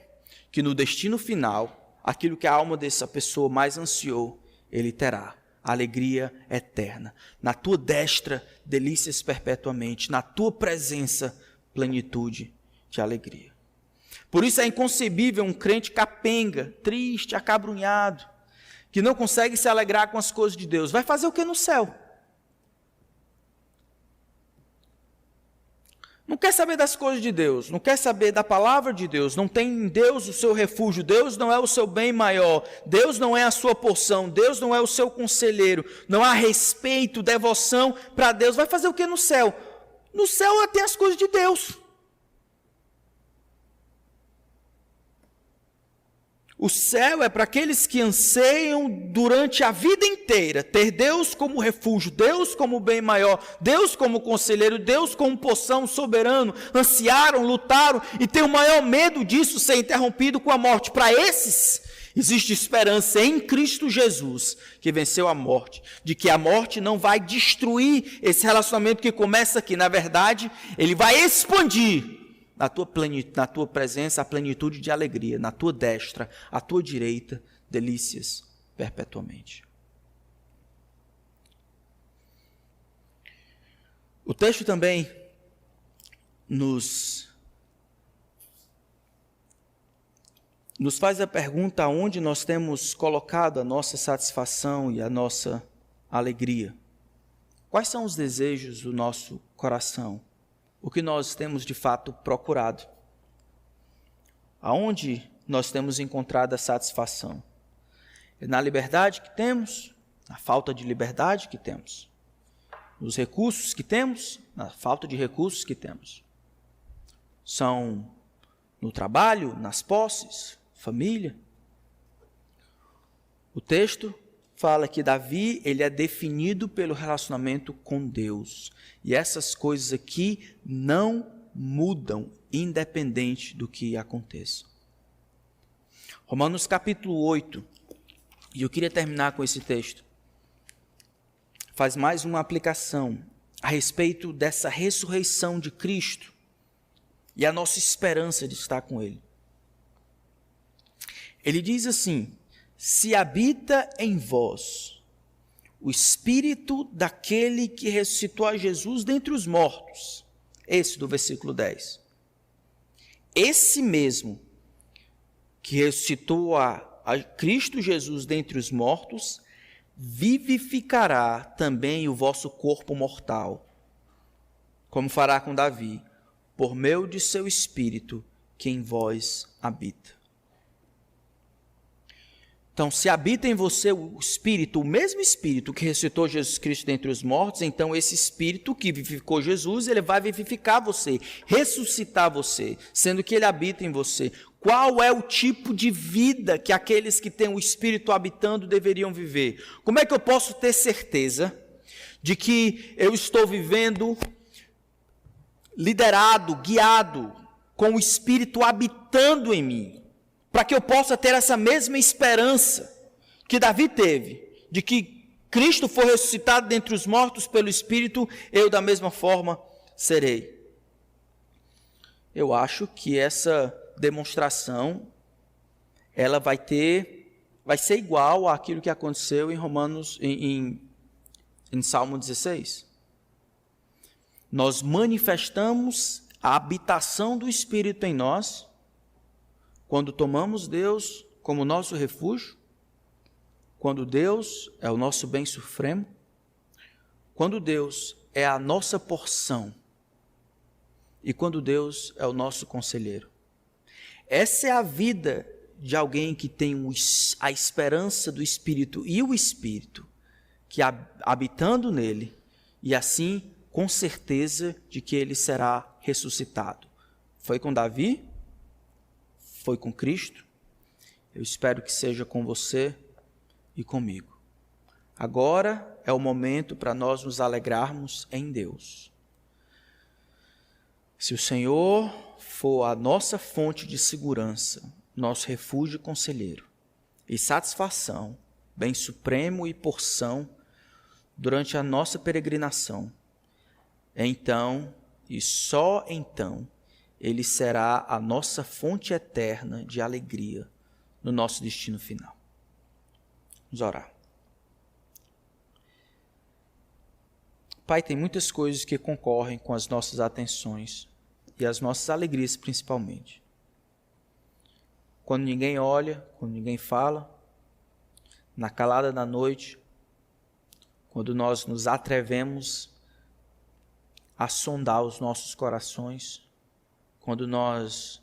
que no destino final, aquilo que a alma dessa pessoa mais ansiou, ele terá alegria eterna. Na tua destra, delícias perpetuamente. Na tua presença, plenitude de alegria. Por isso é inconcebível um crente capenga, triste, acabrunhado, que não consegue se alegrar com as coisas de Deus. Vai fazer o que no céu? Não quer saber das coisas de Deus, não quer saber da palavra de Deus, não tem em Deus o seu refúgio, Deus não é o seu bem maior, Deus não é a sua porção, Deus não é o seu conselheiro, não há respeito, devoção para Deus. Vai fazer o que no céu? No céu tem as coisas de Deus. O céu é para aqueles que anseiam durante a vida inteira ter Deus como refúgio, Deus como bem maior, Deus como conselheiro, Deus como porção soberano, ansiaram, lutaram e têm o maior medo disso ser interrompido com a morte. Para esses, existe esperança em Cristo Jesus, que venceu a morte, de que a morte não vai destruir esse relacionamento que começa aqui. Na verdade, ele vai expandir na tua presença a plenitude de alegria, na tua destra, à tua direita, delícias perpetuamente. O texto também nos faz a pergunta aonde nós temos colocado a nossa satisfação e a nossa alegria. Quais são os desejos do nosso coração? O que nós temos de fato procurado? Aonde nós temos encontrado a satisfação? É na liberdade que temos? Na falta de liberdade que temos? Nos recursos que temos? Na falta de recursos que temos? São no trabalho, nas posses, família? O texto fala que Davi, ele é definido pelo relacionamento com Deus. E essas coisas aqui não mudam, independente do que aconteça. Romanos capítulo 8, e eu queria terminar com esse texto, faz mais uma aplicação a respeito dessa ressurreição de Cristo e a nossa esperança de estar com Ele. Ele diz assim: se habita em vós o Espírito daquele que ressuscitou a Jesus dentre os mortos, esse do versículo 10, esse mesmo que ressuscitou a Cristo Jesus dentre os mortos, vivificará também o vosso corpo mortal, como fará com Davi, por meio de seu Espírito que em vós habita. Então, se habita em você o Espírito, o mesmo Espírito que ressuscitou Jesus Cristo dentre os mortos, então esse Espírito que vivificou Jesus, ele vai vivificar você, ressuscitar você, sendo que ele habita em você. Qual é o tipo de vida que aqueles que têm o Espírito habitando deveriam viver? Como é que eu posso ter certeza de que eu estou vivendo liderado, guiado, com o Espírito habitando em mim? Para que eu possa ter essa mesma esperança que Davi teve, de que Cristo foi ressuscitado dentre os mortos pelo Espírito, eu da mesma forma serei. Eu acho que essa demonstração, ela vai ser igual àquilo que aconteceu em Romanos, em Salmo 16. Nós manifestamos a habitação do Espírito em nós, quando tomamos Deus como nosso refúgio, quando Deus é o nosso bem supremo, quando Deus é a nossa porção e quando Deus é o nosso conselheiro. Essa é a vida de alguém que tem a esperança do Espírito e o Espírito, que habitando nele, e assim, com certeza de que ele será ressuscitado. Foi com Davi, foi com Cristo, eu espero que seja com você e comigo. Agora é o momento para nós nos alegrarmos em Deus. Se o Senhor for a nossa fonte de segurança, nosso refúgio e conselheiro, e satisfação, bem supremo e porção durante a nossa peregrinação, então, e só então, ele será a nossa fonte eterna de alegria no nosso destino final. Vamos orar. Pai, tem muitas coisas que concorrem com as nossas atenções e as nossas alegrias principalmente. Quando ninguém olha, quando ninguém fala, na calada da noite, quando nós nos atrevemos a sondar os nossos corações, quando nós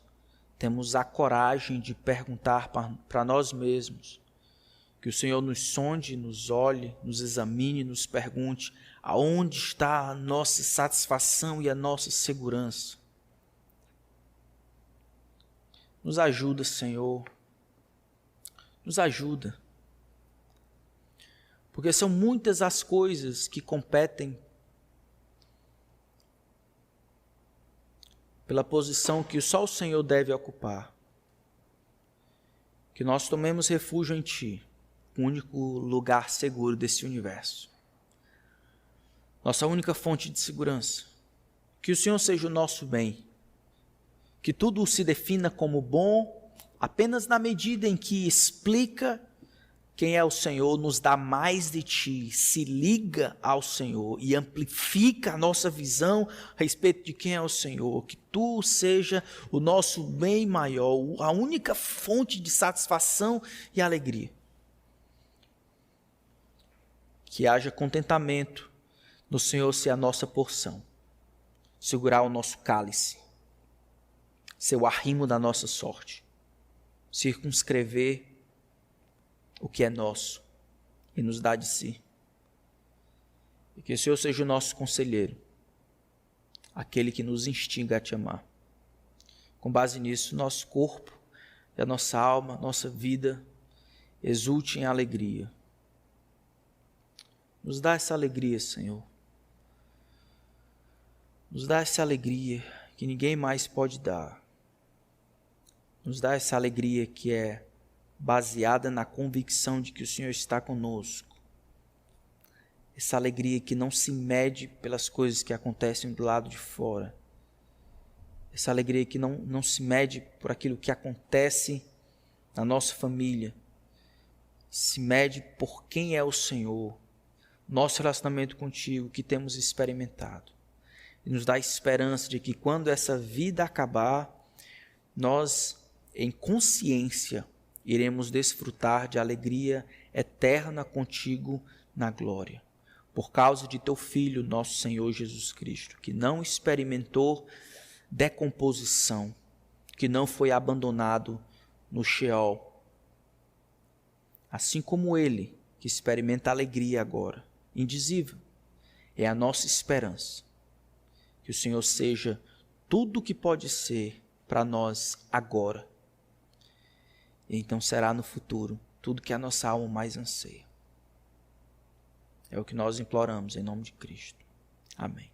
temos a coragem de perguntar para nós mesmos, que o Senhor nos sonde, nos olhe, nos examine, nos pergunte aonde está a nossa satisfação e a nossa segurança. Nos ajuda, Senhor, nos ajuda, porque são muitas as coisas que competem pela posição que só o Senhor deve ocupar. Que nós tomemos refúgio em Ti, o único lugar seguro desse universo. Nossa única fonte de segurança. Que o Senhor seja o nosso bem. Que tudo se defina como bom apenas na medida em que explica quem é o Senhor, nos dá mais de Ti, se liga ao Senhor e amplifica a nossa visão a respeito de quem é o Senhor. Que Tu seja o nosso bem maior, a única fonte de satisfação e alegria. Que haja contentamento no Senhor ser a nossa porção, segurar o nosso cálice, ser o arrimo da nossa sorte, circunscrever o que é nosso e nos dá de si. E que o Senhor seja o nosso conselheiro, aquele que nos instiga a Te amar. Com base nisso, nosso corpo e a nossa alma, nossa vida, exulte em alegria. Nos dá essa alegria, Senhor. Nos dá essa alegria que ninguém mais pode dar. Nos dá essa alegria que é baseada na convicção de que o Senhor está conosco. Essa alegria que não se mede pelas coisas que acontecem do lado de fora. Essa alegria que não se mede por aquilo que acontece na nossa família. Se mede por quem é o Senhor. Nosso relacionamento contigo que temos experimentado. E nos dá esperança de que quando essa vida acabar, nós, em consciência, iremos desfrutar de alegria eterna contigo na glória. Por causa de Teu Filho, nosso Senhor Jesus Cristo, que não experimentou decomposição, que não foi abandonado no Sheol. Assim como Ele, que experimenta alegria agora, indizível, é a nossa esperança. Que o Senhor seja tudo o que pode ser para nós agora. E então será no futuro tudo que a nossa alma mais anseia. É o que nós imploramos em nome de Cristo. Amém.